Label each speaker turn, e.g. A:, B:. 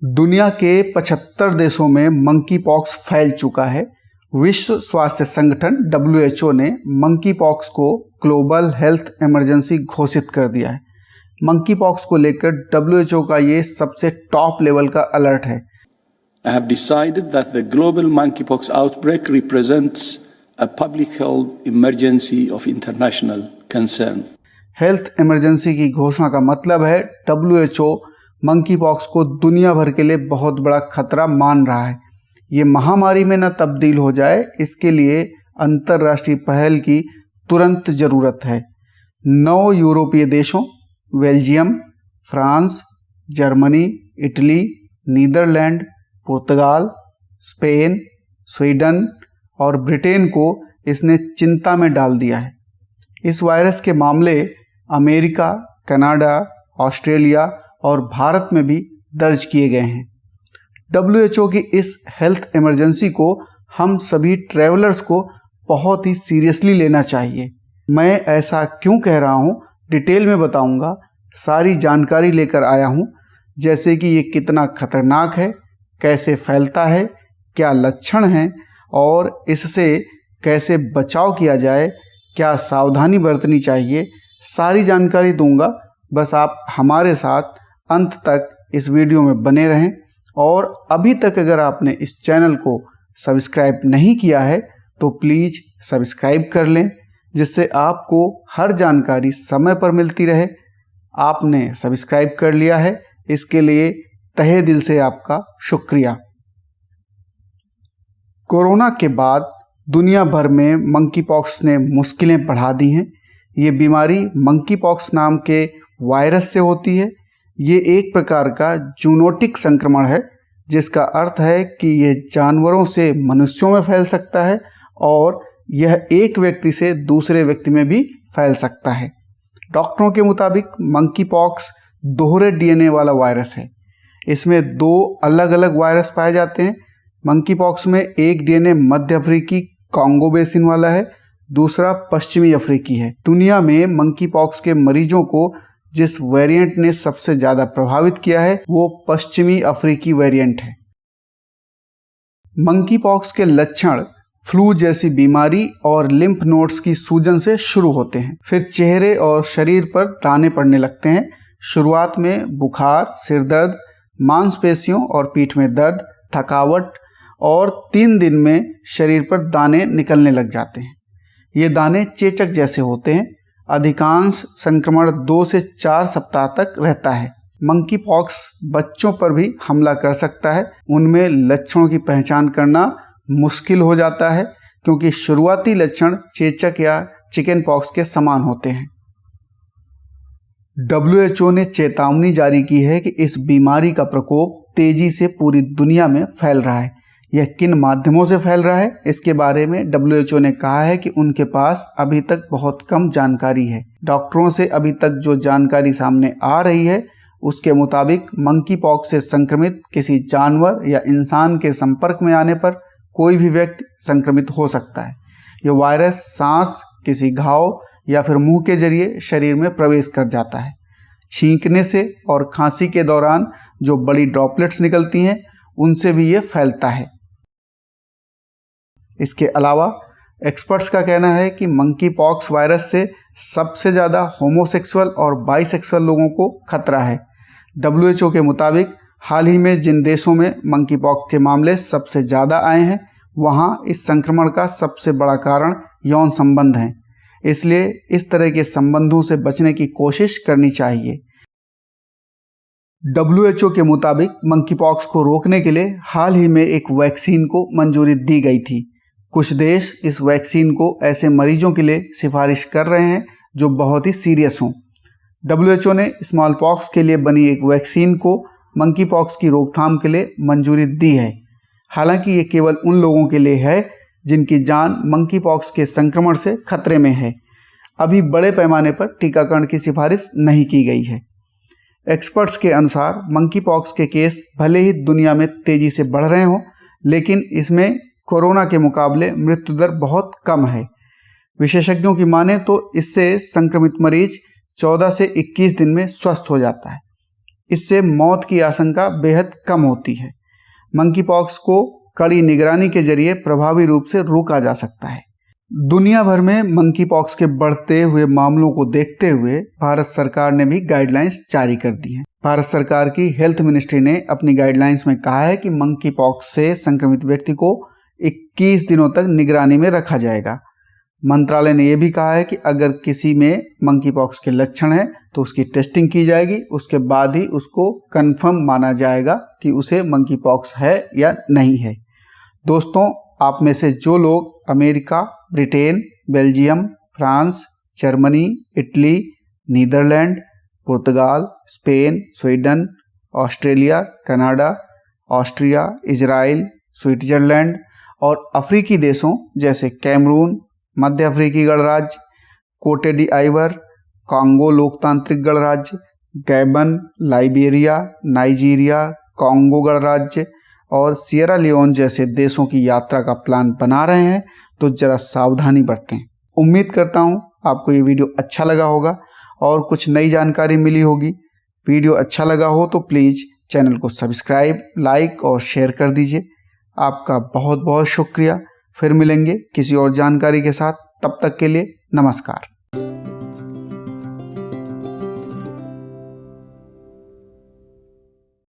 A: दुनिया के 75 देशों में मंकी पॉक्स फैल चुका है। विश्व स्वास्थ्य संगठन WHO ने मंकी पॉक्स को ग्लोबल हेल्थ इमरजेंसी घोषित कर दिया है। मंकी पॉक्स को लेकर WHO का ये सबसे टॉप लेवल का अलर्ट है।
B: I have decided that the global monkeypox outbreak represents a public health emergency of international concern.
A: Health emergency की घोषणा का मतलब है WHO मंकी पॉक्स को दुनिया भर के लिए बहुत बड़ा खतरा मान रहा है। ये महामारी में न तब्दील हो जाए, इसके लिए अंतर्राष्ट्रीय पहल की तुरंत ज़रूरत है। 9 यूरोपीय देशों Belgium, France, Germany, Italy, Netherlands, पुर्तगाल, स्पेन, स्वीडन और ब्रिटेन को इसने चिंता में डाल दिया है। इस वायरस के मामले अमेरिका, कनाडा, ऑस्ट्रेलिया और भारत में भी दर्ज किए गए हैं। WHO की इस हेल्थ इमरजेंसी को हम सभी ट्रैवलर्स को बहुत ही सीरियसली लेना चाहिए। मैं ऐसा क्यों कह रहा हूँ, डिटेल में बताऊँगा। सारी जानकारी लेकर आया हूँ, जैसे कि ये कितना खतरनाक है, कैसे फैलता है, क्या लक्षण हैं और इससे कैसे बचाव किया जाए, क्या सावधानी बरतनी चाहिए, सारी जानकारी दूंगा। बस आप हमारे साथ अंत तक इस वीडियो में बने रहें। और अभी तक अगर आपने इस चैनल को सब्सक्राइब नहीं किया है तो प्लीज़ सब्सक्राइब कर लें, जिससे आपको हर जानकारी समय पर मिलती रहे। आपने सब्सक्राइब कर लिया है, इसके लिए तहे दिल से आपका शुक्रिया। कोरोना के बाद दुनिया भर में मंकी पॉक्स ने मुश्किलें बढ़ा दी हैं। ये बीमारी मंकी पॉक्स नाम के वायरस से होती है। ये एक प्रकार का जूनोटिक संक्रमण है, जिसका अर्थ है कि यह जानवरों से मनुष्यों में फैल सकता है और यह एक व्यक्ति से दूसरे व्यक्ति में भी फैल सकता है। डॉक्टरों के मुताबिक मंकी पॉक्स दोहरे DNA वाला वायरस है। इसमें 2 अलग अलग वायरस पाए जाते हैं। मंकी पॉक्स में एक DNA मध्य अफ्रीकी कॉन्गो बेसिन वाला है, दूसरा पश्चिमी अफ्रीकी है। दुनिया में मंकी पॉक्स के मरीजों को जिस वेरिएंट ने सबसे ज़्यादा प्रभावित किया है वो पश्चिमी अफ्रीकी वेरिएंट है। मंकी पॉक्स के लक्षण फ्लू जैसी बीमारी और लिम्फ नोड्स की सूजन से शुरू होते हैं, फिर चेहरे और शरीर पर दाने पड़ने लगते हैं। शुरुआत में बुखार, सिर दर्द, मांसपेशियों और पीठ में दर्द, थकावट और 3 दिन में शरीर पर दाने निकलने लग जाते हैं। ये दाने चेचक जैसे होते हैं। अधिकांश संक्रमण 2 से 4 सप्ताह तक रहता है। मंकी पॉक्स बच्चों पर भी हमला कर सकता है। उनमें लक्षणों की पहचान करना मुश्किल हो जाता है, क्योंकि शुरुआती लक्षण चेचक या चिकन पॉक्स के समान होते हैं। WHO ने चेतावनी जारी की है कि इस बीमारी का प्रकोप तेजी से पूरी दुनिया में फैल रहा है। यह किन माध्यमों से फैल रहा है, इसके बारे में WHO ने कहा है कि उनके पास अभी तक बहुत कम जानकारी है। डॉक्टरों से अभी तक जो जानकारी सामने आ रही है उसके मुताबिक मंकी पॉक्स से संक्रमित किसी जानवर या इंसान के संपर्क में आने पर कोई भी व्यक्ति संक्रमित हो सकता है। यह वायरस सांस, किसी घाव या फिर मुंह के जरिए शरीर में प्रवेश कर जाता है। छींकने से और खांसी के दौरान जो बड़ी ड्रॉपलेट्स निकलती हैं उनसे भी ये फैलता है। इसके अलावा एक्सपर्ट्स का कहना है कि मंकी पॉक्स वायरस से सबसे ज़्यादा होमोसेक्सुअल और बाइसेक्सुअल लोगों को खतरा है। WHO के मुताबिक हाल ही में जिन देशों में मंकी पॉक्स के मामले सबसे ज़्यादा आए हैं, वहाँ इस संक्रमण का सबसे बड़ा कारण यौन संबंध हैं। इसलिए इस तरह के संबंधों से बचने की कोशिश करनी चाहिए। WHO के मुताबिक मंकी पॉक्स को रोकने के लिए हाल ही में एक वैक्सीन को मंजूरी दी गई थी। कुछ देश इस वैक्सीन को ऐसे मरीजों के लिए सिफारिश कर रहे हैं जो बहुत ही सीरियस हों। WHO ने स्मॉल पॉक्स के लिए बनी एक वैक्सीन को मंकी पॉक्स की रोकथाम के लिए मंजूरी दी है। हालांकि ये केवल उन लोगों के लिए है जिनकी जान मंकी पॉक्स के संक्रमण से खतरे में है। अभी बड़े पैमाने पर टीकाकरण की सिफारिश नहीं की गई है। एक्सपर्ट्स के अनुसार मंकी पॉक्स के केस भले ही दुनिया में तेज़ी से बढ़ रहे हों, लेकिन इसमें कोरोना के मुकाबले मृत्यु दर बहुत कम है। विशेषज्ञों की माने तो इससे संक्रमित मरीज 14 से 21 दिन में स्वस्थ हो जाता है। इससे मौत की आशंका बेहद कम होती है। मंकी पॉक्स को कड़ी निगरानी के जरिए प्रभावी रूप से रोका जा सकता है। दुनिया भर में मंकी पॉक्स के बढ़ते हुए मामलों को देखते हुए भारत सरकार ने भी गाइडलाइंस जारी कर दी हैं। भारत सरकार की हेल्थ मिनिस्ट्री ने अपनी गाइडलाइंस में कहा है कि मंकी पॉक्स से संक्रमित व्यक्ति को 21 दिनों तक निगरानी में रखा जाएगा। मंत्रालय ने यह भी कहा है कि अगर किसी में मंकी पॉक्स के लक्षण हैं तो उसकी टेस्टिंग की जाएगी, उसके बाद ही उसको कंफर्म माना जाएगा कि उसे मंकी पॉक्स है या नहीं है। दोस्तों, आप में से जो लोग America, Britain, Belgium, France, Germany, Italy, Netherlands, पुर्तगाल, Spain, Sweden, Australia, Canada, Austria, Israel, Switzerland और अफ्रीकी देशों जैसे कैमरून, मध्य अफ्रीकी गणराज्य, कोटे डी आइवर, कांगो लोकतांत्रिक गणराज्य, गैबन, लाइबेरिया, नाइजीरिया, कांगो गणराज्य और सिएरा लियोन जैसे देशों की यात्रा का प्लान बना रहे हैं तो जरा सावधानी बरतें। उम्मीद करता हूँ आपको ये वीडियो अच्छा लगा होगा और कुछ नई जानकारी मिली होगी। वीडियो अच्छा लगा हो तो प्लीज़ चैनल को सब्सक्राइब, लाइक और शेयर कर दीजिए। आपका बहुत बहुत शुक्रिया। फिर मिलेंगे किसी और जानकारी के साथ। तब तक के लिए नमस्कार।